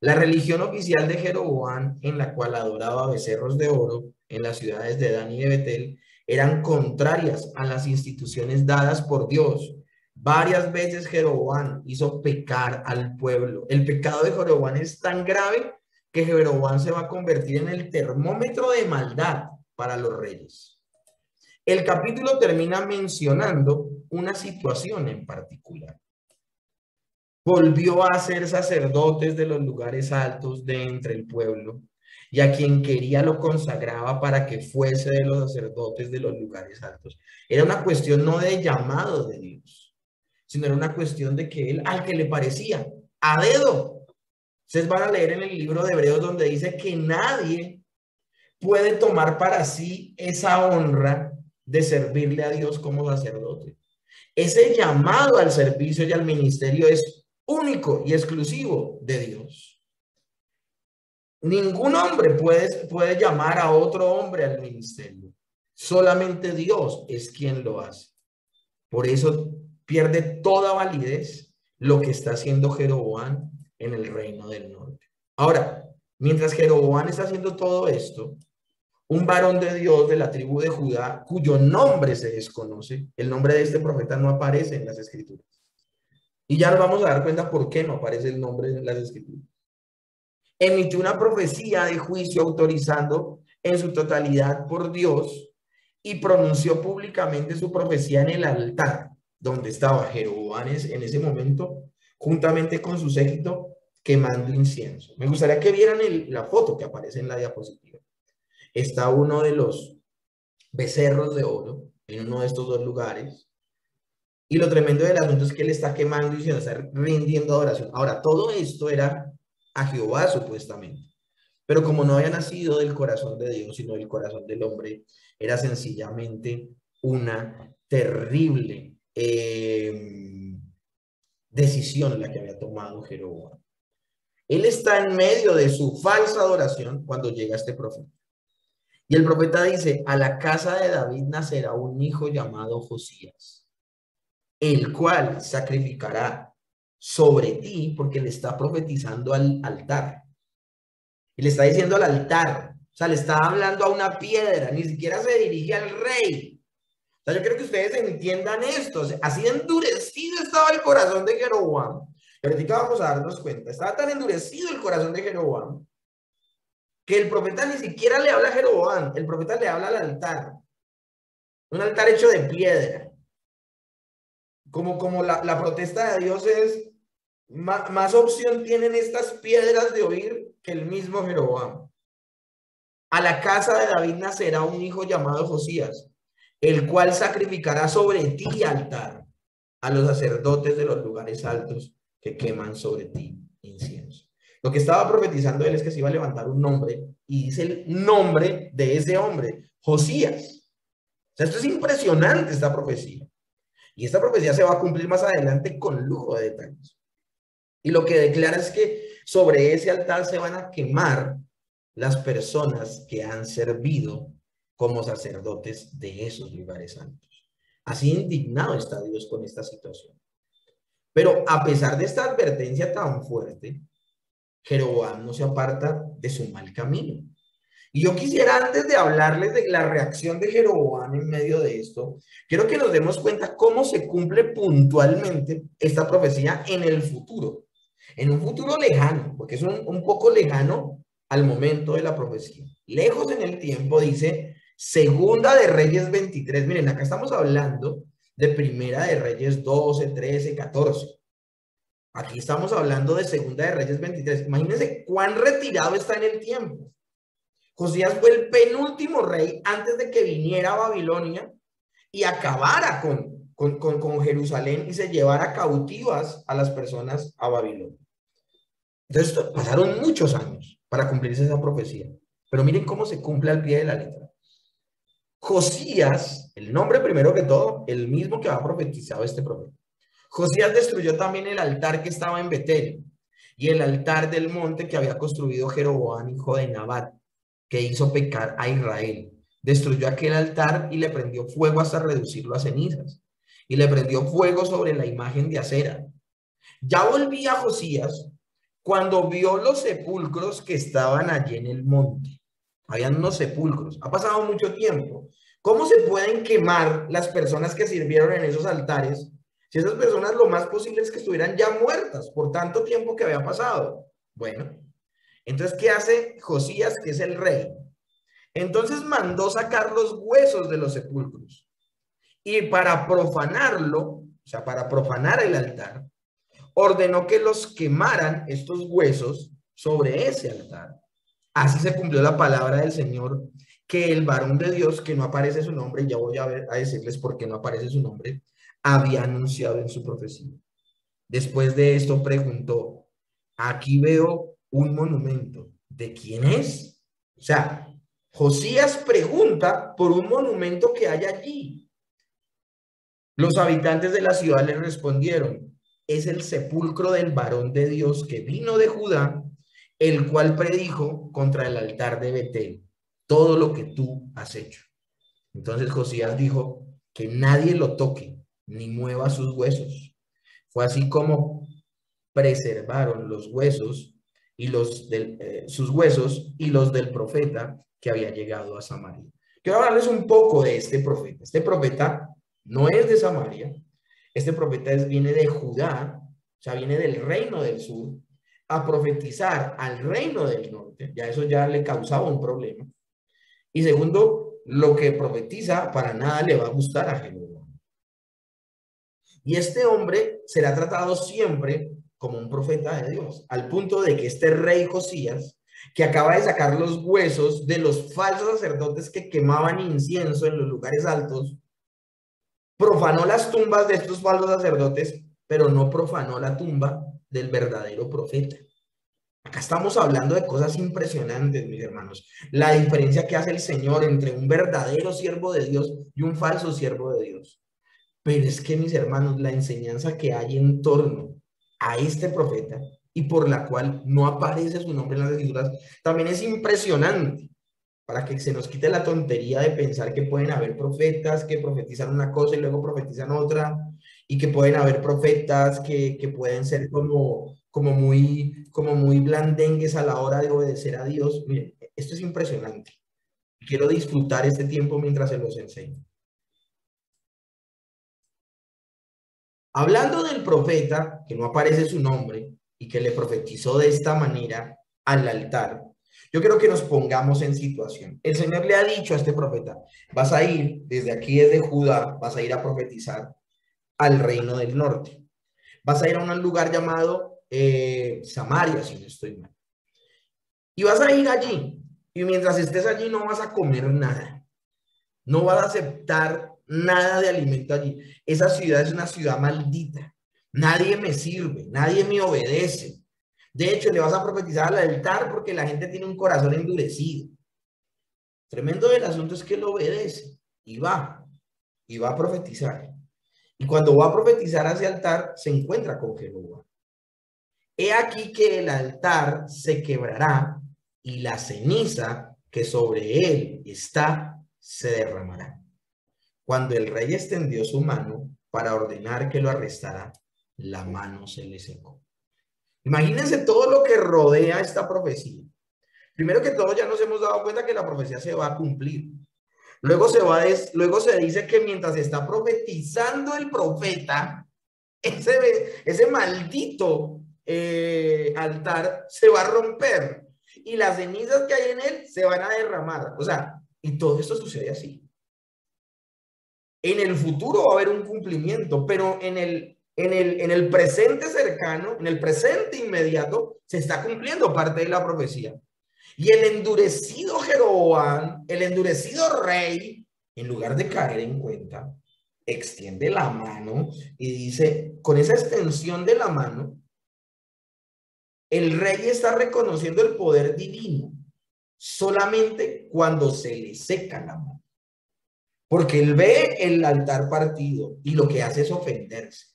La religión oficial de Jeroboam, en la cual adoraba becerros de oro en las ciudades de Dan y de Betel, eran contrarias a las instituciones dadas por Dios. Varias veces Jeroboam hizo pecar al pueblo. El pecado de Jeroboam es tan grave que Jeroboam se va a convertir en el termómetro de maldad para los reyes. El capítulo termina mencionando una situación en particular. Volvió a ser sacerdotes de los lugares altos de entre el pueblo, y a quien quería lo consagraba para que fuese de los sacerdotes de los lugares altos. Era una cuestión no de llamado de Dios, sino era una cuestión de que él, al que le parecía, a dedo. Ustedes van a leer en el libro de Hebreos donde dice que nadie puede tomar para sí esa honra de servirle a Dios como sacerdote. Ese llamado al servicio y al ministerio es único y exclusivo de Dios. Ningún hombre puede llamar a otro hombre al ministerio. Solamente Dios es quien lo hace. Por eso pierde toda validez lo que está haciendo Jeroboam en el reino del norte. Ahora, mientras Jeroboam está haciendo todo esto, un varón de Dios de la tribu de Judá, cuyo nombre se desconoce, el nombre de este profeta no aparece en las escrituras. Y ya nos vamos a dar cuenta por qué no aparece el nombre en las escrituras. Emitió una profecía de juicio autorizando en su totalidad por Dios, y pronunció públicamente su profecía en el altar donde estaba Jeroboam en ese momento, juntamente con su séquito, quemando incienso. Me gustaría que vieran la foto que aparece en la diapositiva. Está uno de los becerros de oro en uno de estos 2 lugares. Y lo tremendo del asunto es que él está quemando y se está rindiendo adoración. Ahora, todo esto era a Jehová supuestamente. Pero como no había nacido del corazón de Dios, sino del corazón del hombre, era sencillamente una terrible decisión la que había tomado Jeroboam. Él está en medio de su falsa adoración cuando llega este profeta. Y el profeta dice, a la casa de David nacerá un hijo llamado Josías, el cual sacrificará sobre ti, porque le está profetizando al altar. Y le está diciendo al altar, o sea, le está hablando a una piedra, ni siquiera se dirige al rey. O sea, yo quiero que ustedes entiendan esto. O sea, así endurecido estaba el corazón de Jeroboam. Y ahorita vamos a darnos cuenta. Estaba tan endurecido el corazón de Jeroboam que el profeta ni siquiera le habla a Jeroboam. El profeta le habla al altar. Un altar hecho de piedra. Como la protesta de Dios es, más opción tienen estas piedras de oír que el mismo Jeroboam. A la casa de David nacerá un hijo llamado Josías, el cual sacrificará sobre ti altar a los sacerdotes de los lugares altos que queman sobre ti incienso. Lo que estaba profetizando él es que se iba a levantar un nombre, y dice el nombre de ese hombre, Josías. O sea, esto es impresionante, esta profecía. Y esta profecía se va a cumplir más adelante con lujo de detalles. Y lo que declara es que sobre ese altar se van a quemar las personas que han servido como sacerdotes de esos lugares santos. Así indignado está Dios con esta situación. Pero a pesar de esta advertencia tan fuerte, Jeroboam no se aparta de su mal camino. Y yo quisiera, antes de hablarles de la reacción de Jeroboam en medio de esto, quiero que nos demos cuenta cómo se cumple puntualmente esta profecía en el futuro. En un futuro lejano, porque es un poco lejano al momento de la profecía. Lejos en el tiempo, dice Segunda de Reyes 23. Miren, acá estamos hablando de Primera de Reyes 12, 13, 14. Aquí estamos hablando de Segunda de Reyes 23. Imagínense cuán retirado está en el tiempo. Josías fue el penúltimo rey antes de que viniera a Babilonia y acabara con Jerusalén y se llevara cautivas a las personas a Babilonia. Entonces pasaron muchos años para cumplirse esa profecía. Pero miren cómo se cumple al pie de la letra. Josías, el nombre primero que todo, el mismo que ha profetizado este profeta. Josías destruyó también el altar que estaba en Betel y el altar del monte que había construido Jeroboam, hijo de Nabat, que hizo pecar a Israel. Destruyó aquel altar y le prendió fuego hasta reducirlo a cenizas. Y le prendió fuego sobre la imagen de acera. Ya volvía Josías cuando vio los sepulcros que estaban allí en el monte. Habían unos sepulcros. Ha pasado mucho tiempo. ¿Cómo se pueden quemar las personas que sirvieron en esos altares si esas personas lo más posible es que estuvieran ya muertas por tanto tiempo que había pasado? Bueno, entonces, ¿qué hace Josías, que es el rey? Entonces mandó sacar los huesos de los sepulcros. Y para profanarlo, o sea, para profanar el altar, ordenó que los quemaran estos huesos sobre ese altar. Así se cumplió la palabra del Señor, que el varón de Dios, que no aparece su nombre, ya voy a decirles por qué no aparece su nombre, había anunciado en su profecía. Después de esto preguntó, aquí veo un monumento, ¿de quién es? O sea, Josías pregunta por un monumento que hay allí. Los habitantes de la ciudad le respondieron, es el sepulcro del varón de Dios que vino de Judá, el cual predijo contra el altar de Betel todo lo que tú has hecho. Entonces Josías dijo que nadie lo toque ni mueva sus huesos. Fue así como preservaron los huesos y sus huesos y los del profeta que había llegado a Samaria. Quiero hablarles un poco de este profeta. Este profeta no es de Samaria. Este profeta viene de Judá, o sea, viene del reino del sur, a profetizar al reino del norte. Ya eso ya le causaba un problema. Y segundo, lo que profetiza para nada le va a gustar a Jehová. Y este hombre será tratado siempre como un profeta de Dios, al punto de que este rey Josías, que acaba de sacar los huesos de los falsos sacerdotes que quemaban incienso en los lugares altos, profanó las tumbas de estos falsos sacerdotes, pero no profanó la tumba del verdadero profeta. Acá estamos hablando de cosas impresionantes, mis hermanos. La diferencia que hace el Señor entre un verdadero siervo de Dios y un falso siervo de Dios. Pero es que, mis hermanos, la enseñanza que hay en torno a este profeta y por la cual no aparece su nombre en las escrituras, también es impresionante, para que se nos quite la tontería de pensar que pueden haber profetas que profetizan una cosa y luego profetizan otra, y que pueden haber profetas que pueden ser como muy blandengues a la hora de obedecer a Dios. Miren, esto es impresionante. Quiero disfrutar este tiempo mientras se los enseño. Hablando del profeta, que no aparece su nombre y que le profetizó de esta manera al altar, yo quiero que nos pongamos en situación. El Señor le ha dicho a este profeta, vas a ir desde aquí, desde Judá, vas a ir a profetizar al reino del norte. Vas a ir a un lugar llamado Samaria, si no estoy mal. Y vas a ir allí. Y mientras estés allí no vas a comer nada. No vas a aceptar nada de alimento allí. Esa ciudad es una ciudad maldita. Nadie me sirve, nadie me obedece. De hecho, le vas a profetizar al altar porque la gente tiene un corazón endurecido. Tremendo del asunto es que él obedece y va a profetizar. Y cuando va a profetizar hacia el altar, se encuentra con Jehová. He aquí que el altar se quebrará y la ceniza que sobre él está se derramará. Cuando el rey extendió su mano para ordenar que lo arrestara, la mano se le secó. Imagínense todo lo que rodea esta profecía. Primero que todo, ya nos hemos dado cuenta que la profecía se va a cumplir. Luego se dice que mientras está profetizando el profeta, ese maldito altar se va a romper y las cenizas que hay en él se van a derramar. O sea, y todo esto sucede así. En el futuro va a haber un cumplimiento, pero en el presente cercano, en el presente inmediato, se está cumpliendo parte de la profecía. Y el endurecido Jeroboam, el endurecido rey, en lugar de caer en cuenta, extiende la mano y dice, con esa extensión de la mano, el rey está reconociendo el poder divino solamente cuando se le seca la mano. Porque él ve el altar partido y lo que hace es ofenderse.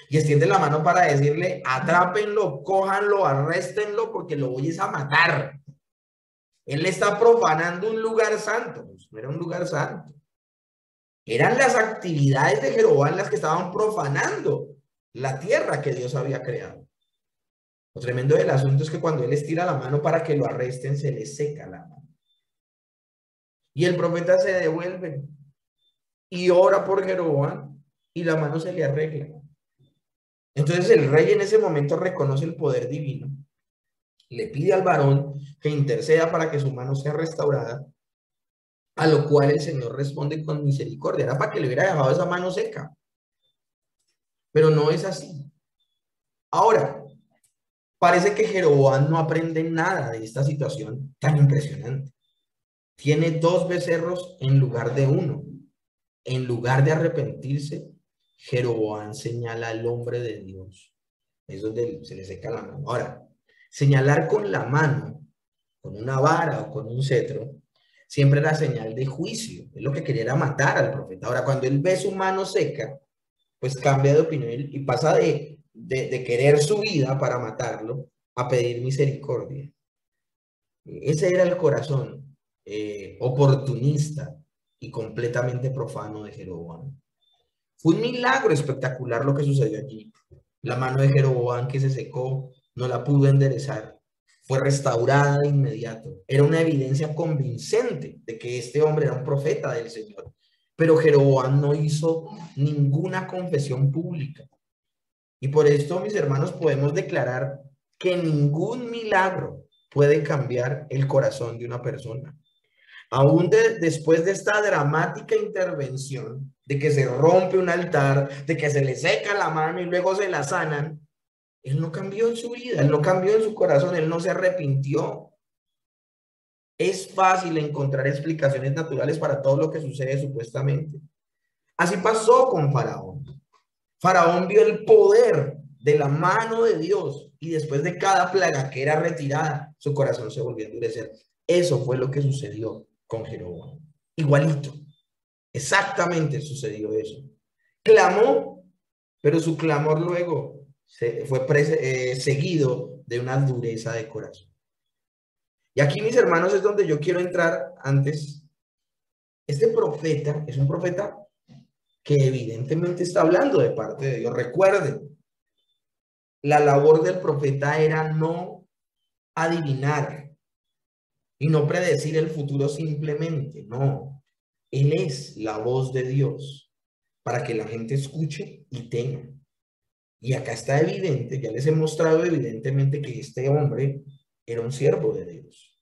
Y extiende la mano para decirle, atrápenlo, cójanlo, arréstenlo, porque lo voy a matar. Él está profanando un lugar santo. Pues no era un lugar santo. Eran las actividades de Jeroboam las que estaban profanando la tierra que Dios había creado. Lo tremendo del asunto es que cuando él estira la mano para que lo arresten, se le seca la mano. Y el profeta se devuelve y ora por Jeroboam y la mano se le arregla. Entonces el rey en ese momento reconoce el poder divino, le pide al varón que interceda para que su mano sea restaurada, a lo cual el Señor responde con misericordia. Era para que le hubiera dejado esa mano seca, pero no es así. Ahora, parece que Jeroboam no aprende nada de esta situación tan impresionante. Tiene 2 becerros en lugar de 1. En lugar de arrepentirse, Jeroboam señala al hombre de Dios. Es donde se le seca la mano. Ahora, señalar con la mano, con una vara o con un cetro, siempre era señal de juicio. Es lo que quería era matar al profeta. Ahora, cuando él ve su mano seca, pues cambia de opinión y pasa de querer su vida para matarlo a pedir misericordia. Ese era el corazón oportunista y completamente profano de Jeroboam. Fue un milagro espectacular lo que sucedió allí. La mano de Jeroboam que se secó, no la pudo enderezar. Fue restaurada de inmediato. Era una evidencia convincente de que este hombre era un profeta del Señor. Pero Jeroboam no hizo ninguna confesión pública. Y por esto, mis hermanos, podemos declarar que ningún milagro puede cambiar el corazón de una persona. Aún después de esta dramática intervención, de que se rompe un altar, de que se le seca la mano y luego se la sanan, él no cambió en su vida, él no cambió en su corazón, él no se arrepintió. Es fácil encontrar explicaciones naturales para todo lo que sucede supuestamente. Así pasó con Faraón. Faraón vio el poder de la mano de Dios y después de cada plaga que era retirada, su corazón se volvió a endurecer. Eso fue lo que sucedió con Jeroboam. Igualito, exactamente sucedió eso. Clamó, pero su clamor luego fue seguido de una dureza de corazón. Y aquí, mis hermanos, es donde yo quiero entrar antes. Este profeta es un profeta que evidentemente está hablando de parte de Dios. Recuerden, la labor del profeta era no adivinar y no predecir el futuro simplemente, no. Él es la voz de Dios para que la gente escuche y tenga. Y acá está evidente, ya les he mostrado evidentemente que este hombre era un siervo de Dios.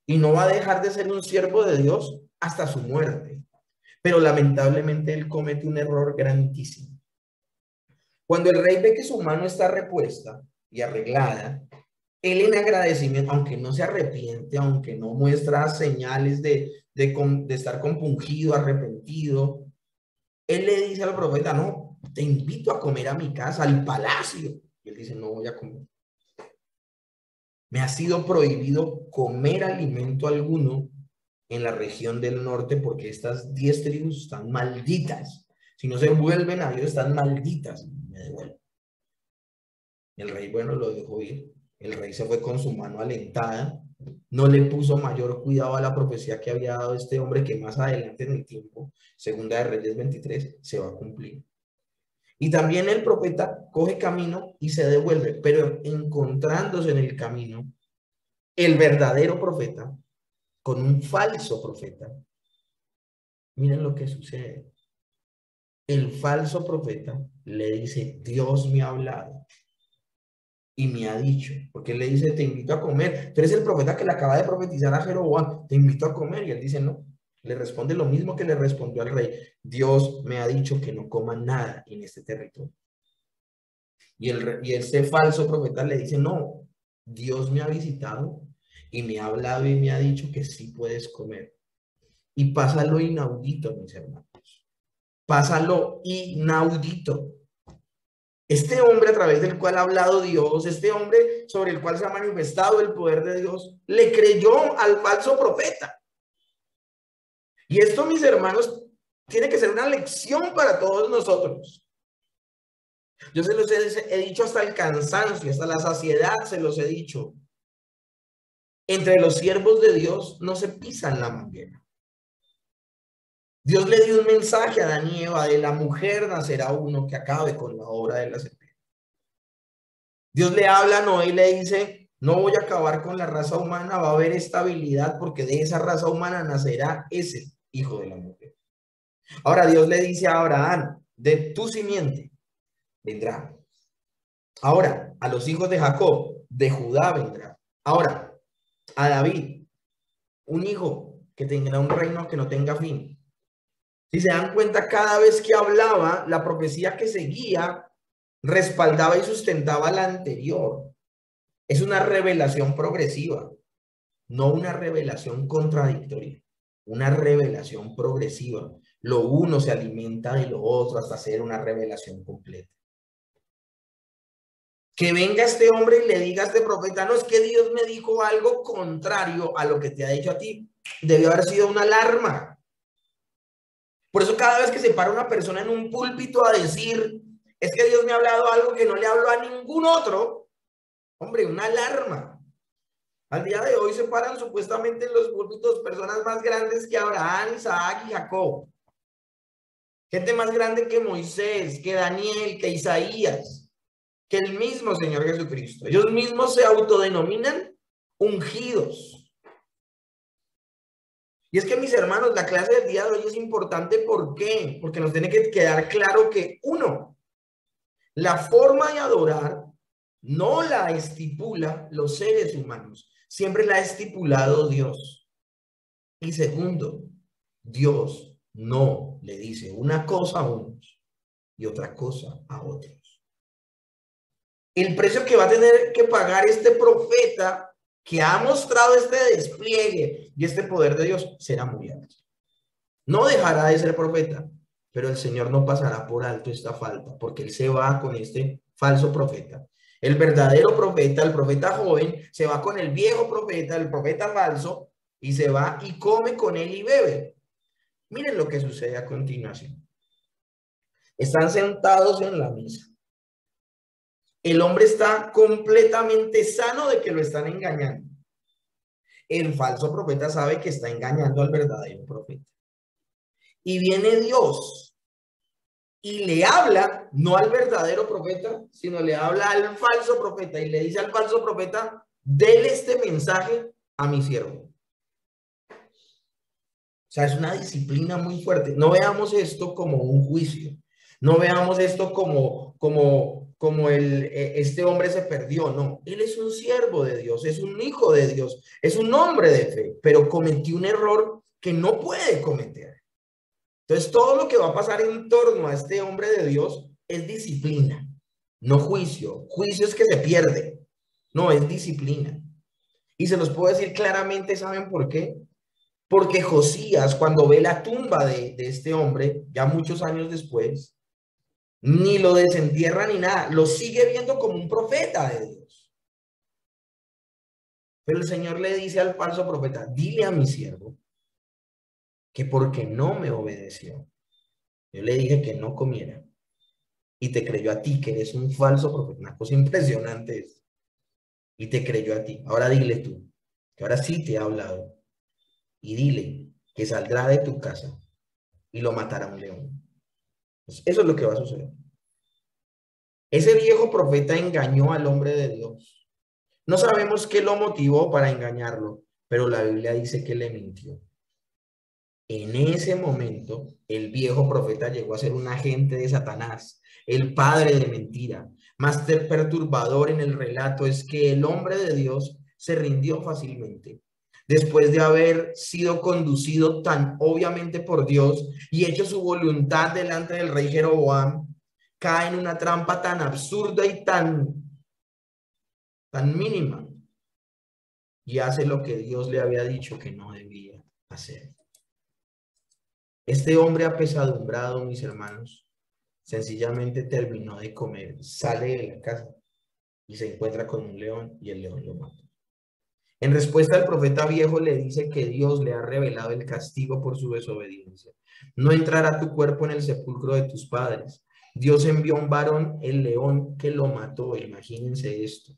Y no va a dejar de ser un siervo de Dios hasta su muerte. Pero lamentablemente él comete un error grandísimo. Cuando el rey ve que su mano está repuesta y arreglada, él en agradecimiento, aunque no se arrepiente, aunque no muestra señales de estar compungido, arrepentido, él le dice al profeta, no, te invito a comer a mi casa, al palacio. Y él dice, no voy a comer. Me ha sido prohibido comer alimento alguno en la región del norte porque estas 10 tribus están malditas. Si no se vuelven a Dios, están malditas. Me devuelvo. El rey, bueno, lo dejó ir. El rey se fue con su mano alentada. No le puso mayor cuidado a la profecía que había dado este hombre, que más adelante en el tiempo, Segunda de Reyes 23, se va a cumplir. Y también el profeta coge camino y se devuelve, pero encontrándose en el camino el verdadero profeta con un falso profeta. Miren lo que sucede. El falso profeta le dice, Dios me ha hablado y me ha dicho, porque él le dice, te invito a comer. Tú eres el profeta que le acaba de profetizar a Jeroboam, te invito a comer. Y él dice, no. Le responde lo mismo que le respondió al rey. Dios me ha dicho que no coma nada en este territorio. Y ese falso profeta le dice, no, Dios me ha visitado y me ha hablado y me ha dicho que sí puedes comer. Y pasa lo inaudito, mis hermanos. Pasa lo inaudito. Este hombre a través del cual ha hablado Dios, este hombre sobre el cual se ha manifestado el poder de Dios, le creyó al falso profeta. Y esto, mis hermanos, tiene que ser una lección para todos nosotros. Yo se los he dicho hasta el cansancio, hasta la saciedad se los he dicho. Entre los siervos de Dios no se pisan la manguera. Dios le dio un mensaje a Adán y Eva, de la mujer nacerá uno que acabe con la obra de la serpiente. Dios le habla a Noé y le dice, no voy a acabar con la raza humana, va a haber estabilidad porque de esa raza humana nacerá ese hijo de la mujer. Ahora Dios le dice a Abraham, de tu simiente vendrá. Ahora, a los hijos de Jacob, de Judá vendrá. Ahora, a David, un hijo que tendrá un reino que no tenga fin. Si se dan cuenta, cada vez que hablaba, la profecía que seguía respaldaba y sustentaba la anterior. Es una revelación progresiva, no una revelación contradictoria, una revelación progresiva. Lo uno se alimenta de lo otro hasta ser una revelación completa. Que venga este hombre y le diga a este profeta, no, es que Dios me dijo algo contrario a lo que te ha dicho a ti, debió haber sido una alarma. Por eso cada vez que se para una persona en un púlpito a decir, es que Dios me ha hablado algo que no le habló a ningún otro, hombre, una alarma. Al día de hoy se paran supuestamente en los púlpitos personas más grandes que Abraham, Isaac y Jacob. Gente más grande que Moisés, que Daniel, que Isaías, que el mismo Señor Jesucristo. Ellos mismos se autodenominan ungidos. Y es que, mis hermanos, la clase del día de hoy es importante. ¿Por qué? Porque nos tiene que quedar claro que, uno, la forma de adorar no la estipula los seres humanos, siempre la ha estipulado Dios. Y segundo, Dios no le dice una cosa a unos y otra cosa a otros. El precio que va a tener que pagar este profeta que ha mostrado este despliegue y este poder de Dios será muy alto. No dejará de ser profeta, pero el Señor no pasará por alto esta falta, porque él se va con este falso profeta El verdadero profeta, el profeta joven, se va con el viejo profeta, el profeta falso, y se va y come con él y bebe. Miren lo que sucede a continuación. Están sentados en la mesa. El hombre está completamente sano de que lo están engañando. El falso profeta sabe que está engañando al verdadero profeta. Y viene Dios y le habla, no al verdadero profeta, sino le habla al falso profeta y le dice al falso profeta, dele este mensaje a mi siervo. O sea, es una disciplina muy fuerte. No veamos esto como un juicio. No veamos esto como este hombre se perdió. No, él es un siervo de Dios, es un hijo de Dios, es un hombre de fe, pero cometió un error que no puede cometer. Entonces, todo lo que va a pasar en torno a este hombre de Dios es disciplina, no juicio. Juicio es que se pierde. No, es disciplina. Y se los puedo decir claramente, ¿saben por qué? Porque Josías, cuando ve la tumba de este hombre, ya muchos años después, ni lo desentierra ni nada, lo sigue viendo como un profeta de Dios. Pero el Señor le dice al falso profeta, dile a mi siervo que porque no me obedeció, yo le dije que no comiera y te creyó a ti, que eres un falso profeta, una cosa impresionante es, y te creyó a ti. Ahora dile tú, que ahora sí te ha hablado, y dile que saldrá de tu casa y lo matará un león. Pues eso es lo que va a suceder. Ese viejo profeta engañó al hombre de Dios. No sabemos qué lo motivó para engañarlo, pero la Biblia dice que le mintió. En ese momento, el viejo profeta llegó a ser un agente de Satanás, el padre de mentira. Más perturbador en el relato es que el hombre de Dios se rindió fácilmente. Después de haber sido conducido tan obviamente por Dios y hecho su voluntad delante del rey Jeroboam, cae en una trampa tan absurda y tan mínima y hace lo que Dios le había dicho que no debía hacer. Este hombre apesadumbrado, mis hermanos, sencillamente terminó de comer, sale de la casa y se encuentra con un león y el león lo mata. En respuesta, el profeta viejo le dice que Dios le ha revelado el castigo por su desobediencia. No entrará tu cuerpo en el sepulcro de tus padres. Dios envió un varón, el león, que lo mató. Imagínense esto.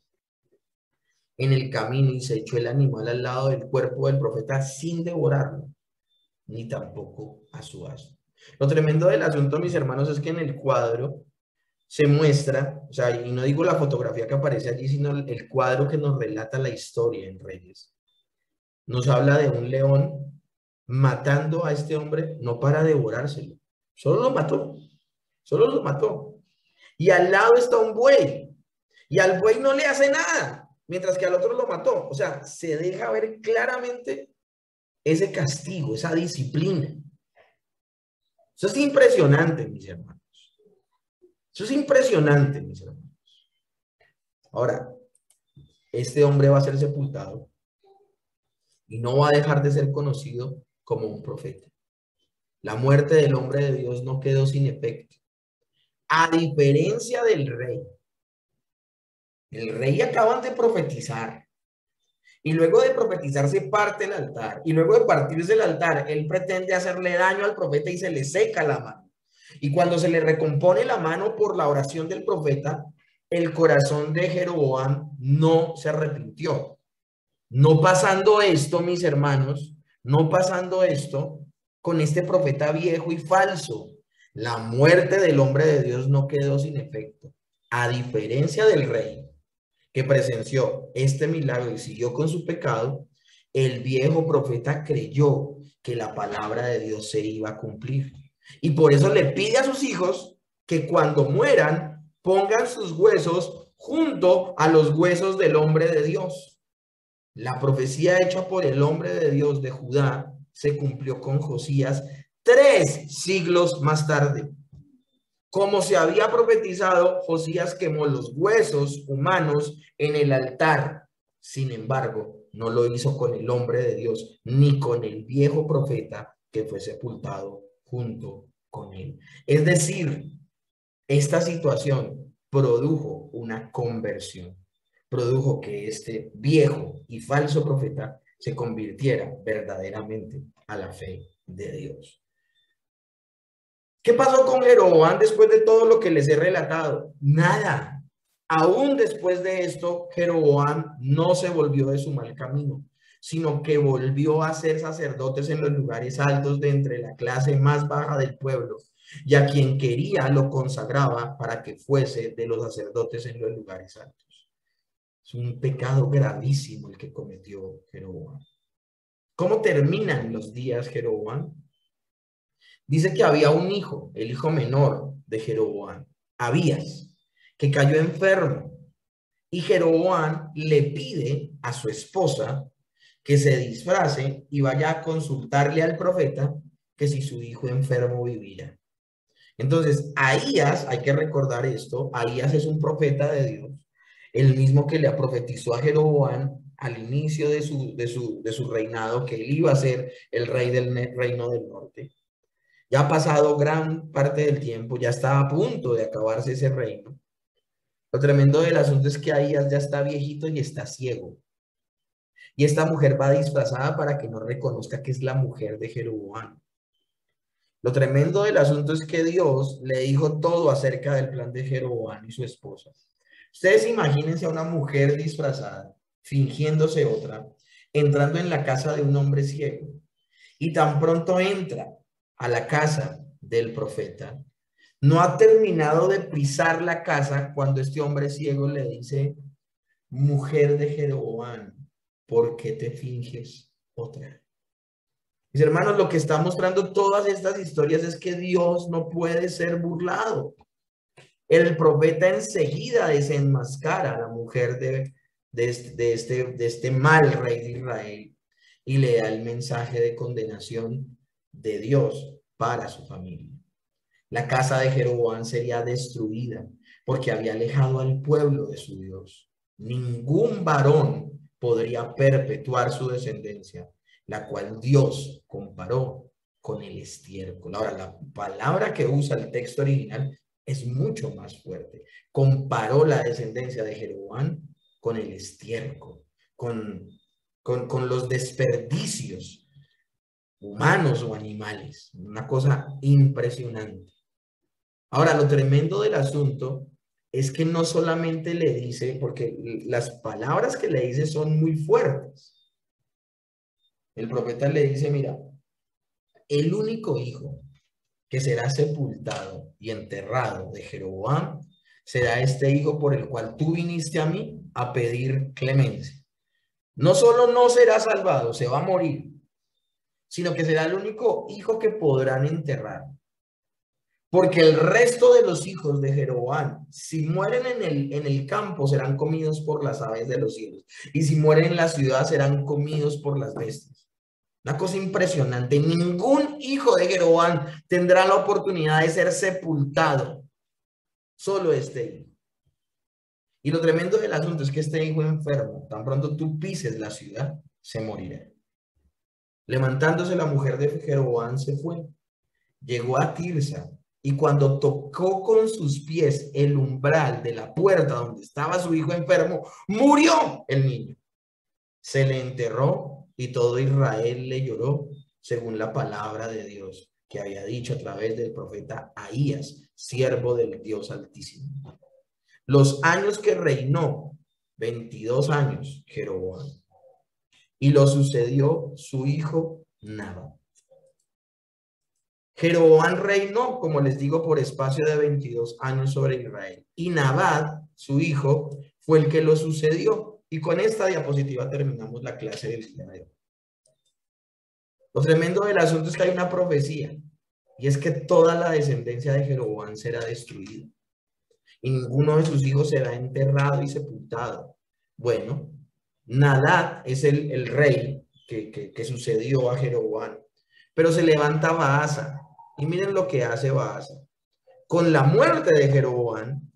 En el camino y se echó el animal al lado del cuerpo del profeta sin devorarlo, ni tampoco a su asno. Lo tremendo del asunto, mis hermanos, es que en el cuadro se muestra, o sea, y no digo la fotografía que aparece allí, sino el cuadro que nos relata la historia en Reyes. Nos habla de un león matando a este hombre, no para devorárselo, solo lo mató, solo lo mató. Y al lado está un buey, y al buey no le hace nada, mientras que al otro lo mató. O sea, se deja ver claramente ese castigo, esa disciplina. Eso es impresionante, mis hermanos. Eso es impresionante, mis hermanos. Ahora, este hombre va a ser sepultado y no va a dejar de ser conocido como un profeta. La muerte del hombre de Dios no quedó sin efecto. A diferencia del rey. El rey acaban de profetizar. Y luego de profetizar se parte el altar. Y luego de partirse el altar, él pretende hacerle daño al profeta y se le seca la mano. Y cuando se le recompone la mano por la oración del profeta, el corazón de Jeroboam no se arrepintió. No pasando esto, mis hermanos, no pasando esto con este profeta viejo y falso. La muerte del hombre de Dios no quedó sin efecto. A diferencia del rey, que presenció este milagro y siguió con su pecado, el viejo profeta creyó que la palabra de Dios se iba a cumplir. Y por eso le pide a sus hijos que cuando mueran pongan sus huesos junto a los huesos del hombre de Dios. La profecía hecha por el hombre de Dios de Judá se cumplió con Josías 3 siglos más tarde. Como se había profetizado, Josías quemó los huesos humanos en el altar. Sin embargo, no lo hizo con el hombre de Dios, ni con el viejo profeta que fue sepultado junto con él. Es decir, esta situación produjo una conversión. Produjo que este viejo y falso profeta se convirtiera verdaderamente a la fe de Dios. ¿Qué pasó con Jeroboam después de todo lo que les he relatado? Nada. Aún después de esto, Jeroboam no se volvió de su mal camino, sino que volvió a ser sacerdotes en los lugares altos de entre la clase más baja del pueblo, y a quien quería lo consagraba para que fuese de los sacerdotes en los lugares altos. Es un pecado gravísimo el que cometió Jeroboam. ¿Cómo terminan los días Jeroboam? Dice que había un hijo, el hijo menor de Jeroboam, Abías, que cayó enfermo. Y Jeroboam le pide a su esposa que se disfrace y vaya a consultarle al profeta que si su hijo enfermo vivía. Entonces, Ahías, hay que recordar esto, Ahías es un profeta de Dios, el mismo que le profetizó a Jeroboam al inicio de su reinado, que él iba a ser el rey del reino del norte. Ya ha pasado gran parte del tiempo, ya está a punto de acabarse ese reino. Lo tremendo del asunto es que Ahías ya está viejito y está ciego. Y esta mujer va disfrazada para que no reconozca que es la mujer de Jeroboam. Lo tremendo del asunto es que Dios le dijo todo acerca del plan de Jeroboam y su esposa. Ustedes imagínense a una mujer disfrazada, fingiéndose otra, entrando en la casa de un hombre ciego. Y tan pronto entra a la casa del profeta, no ha terminado de pisar la casa cuando este hombre ciego le dice: mujer de Jeroboam, ¿por qué te finges otra? Mis hermanos, lo que está mostrando todas estas historias es que Dios no puede ser burlado. El profeta enseguida desenmascara a la mujer de este mal rey de Israel y le da el mensaje de condenación de Dios para su familia. La casa de Jeroboam sería destruida porque había alejado al pueblo de su Dios. Ningún varón podría perpetuar su descendencia, la cual Dios comparó con el estiércol. Ahora, la palabra que usa el texto original es mucho más fuerte. Comparó la descendencia de Jeroboam con el estiércol, con los desperdicios humanos o animales. Una cosa impresionante. Ahora, lo tremendo del asunto es que no solamente le dice, porque las palabras que le dice son muy fuertes. El profeta le dice: mira, el único hijo que será sepultado y enterrado de Jeroboam será este hijo por el cual tú viniste a mí a pedir clemencia. No solo no será salvado, se va a morir, sino que será el único hijo que podrán enterrar. Porque el resto de los hijos de Jeroboam, si mueren en el campo, serán comidos por las aves de los cielos. Y si mueren en la ciudad, serán comidos por las bestias. Una cosa impresionante. Ningún hijo de Jeroboam tendrá la oportunidad de ser sepultado. Solo este hijo. Y lo tremendo del asunto es que este hijo enfermo, tan pronto tú pises la ciudad, se morirá. Levantándose la mujer de Jeroboam se fue. Llegó a Tirsa. Y cuando tocó con sus pies el umbral de la puerta donde estaba su hijo enfermo, murió el niño. Se le enterró y todo Israel le lloró, según la palabra de Dios que había dicho a través del profeta Ahías, siervo del Dios Altísimo. Los años que reinó, 22 años, Jeroboam. Y lo sucedió su hijo Nabat. Jeroboam reinó, como les digo, por espacio de 22 años sobre Israel. Y Nabat, su hijo, fue el que lo sucedió. Y con esta diapositiva terminamos la clase del día de hoy. Lo tremendo del asunto es que hay una profecía. Y es que toda la descendencia de Jeroboam será destruida. Y ninguno de sus hijos será enterrado y sepultado. Bueno, Nadab es el rey que sucedió a Jeroboam. Pero se levanta Baasa. Y miren lo que hace Baasa. Con la muerte de Jeroboam,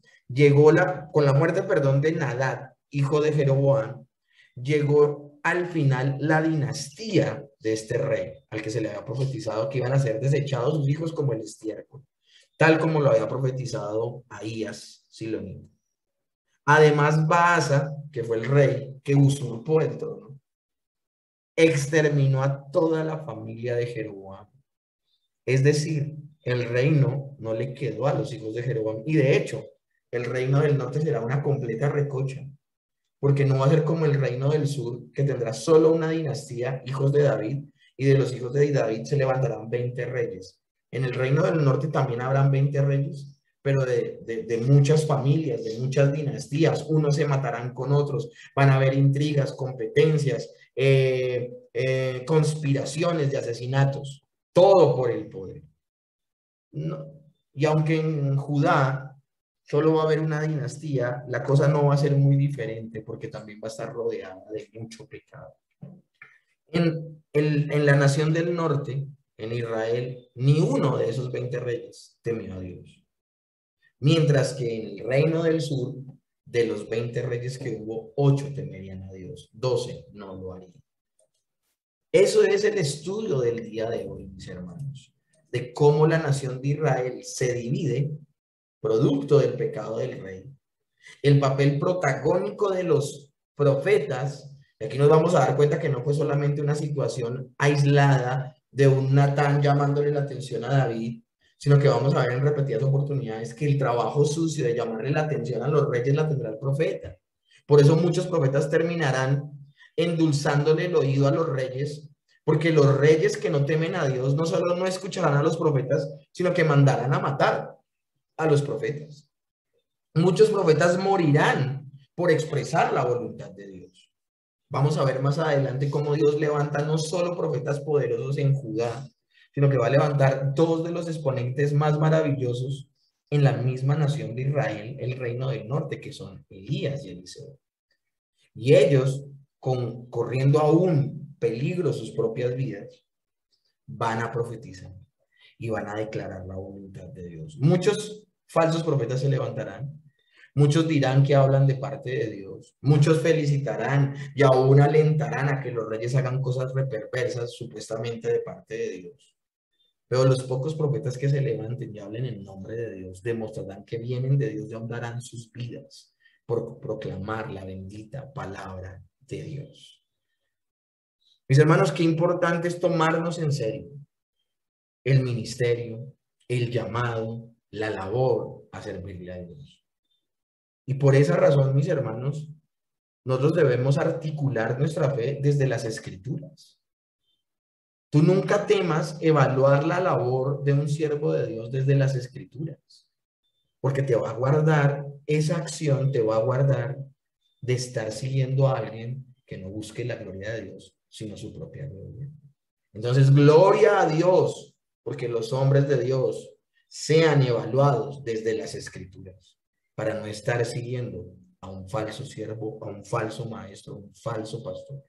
con la muerte, perdón, de Nadab, hijo de Jeroboam, llegó al final la dinastía de este rey, al que se le había profetizado que iban a ser desechados sus hijos como el estiércol. tal como lo había profetizado Ahías Silonita. Además, Baasa, que fue el rey que usurpó el trono, exterminó a toda la familia de Jeroboam. Es decir, el reino no le quedó a los hijos de Jeroboam. Y de hecho, el reino del norte será una completa recocha, porque no va a ser como el reino del sur, que tendrá solo una dinastía, hijos de David, y de los hijos de David se levantarán 20 reyes. En el reino del norte también habrán 20 reyes, pero de muchas familias, de muchas dinastías, unos se matarán con otros, van a haber intrigas, competencias, conspiraciones de asesinatos, todo por el poder. No. Y aunque en Judá solo va a haber una dinastía, la cosa no va a ser muy diferente porque también va a estar rodeada de mucho pecado. En la nación del norte, en Israel, ni uno de esos 20 reyes temió a Dios. Mientras que en el reino del sur, de los 20 reyes que hubo, 8 temerían a Dios, 12 no lo harían. Eso es el estudio del día de hoy, mis hermanos, de cómo la nación de Israel se divide producto del pecado del rey. El papel protagónico de los profetas, y aquí nos vamos a dar cuenta que no fue solamente una situación aislada de un Natán llamándole la atención a David, sino que vamos a ver en repetidas oportunidades que el trabajo sucio de llamarle la atención a los reyes la tendrá el profeta. Por eso muchos profetas terminarán endulzándole el oído a los reyes, porque los reyes que no temen a Dios no solo no escucharán a los profetas, sino que mandarán a matar a los profetas. Muchos profetas morirán por expresar la voluntad de Dios. Vamos a ver más adelante cómo Dios levanta no solo profetas poderosos en Judá, sino que va a levantar dos de los exponentes más maravillosos en la misma nación de Israel, el reino del norte, que son Elías y Eliseo. Y ellos, corriendo aún peligro sus propias vidas, van a profetizar y van a declarar la voluntad de Dios. Muchos falsos profetas se levantarán. Muchos dirán que hablan de parte de Dios. Muchos felicitarán y aún alentarán a que los reyes hagan cosas perversas supuestamente de parte de Dios. Pero los pocos profetas que se levanten y hablen en nombre de Dios demostrarán que vienen de Dios y ahondarán sus vidas por proclamar la bendita palabra de Dios. Mis hermanos, qué importante es tomarnos en serio el ministerio, el llamado, la labor a servirle a Dios. Y por esa razón, mis hermanos, nosotros debemos articular nuestra fe desde las Escrituras. Tú nunca temas evaluar la labor de un siervo de Dios desde las Escrituras, porque te va a guardar, esa acción te va a guardar de estar siguiendo a alguien que no busque la gloria de Dios, sino su propia gloria. Entonces, gloria a Dios, porque los hombres de Dios sean evaluados desde las Escrituras, para no estar siguiendo a un falso siervo, a un falso maestro, a un falso pastor.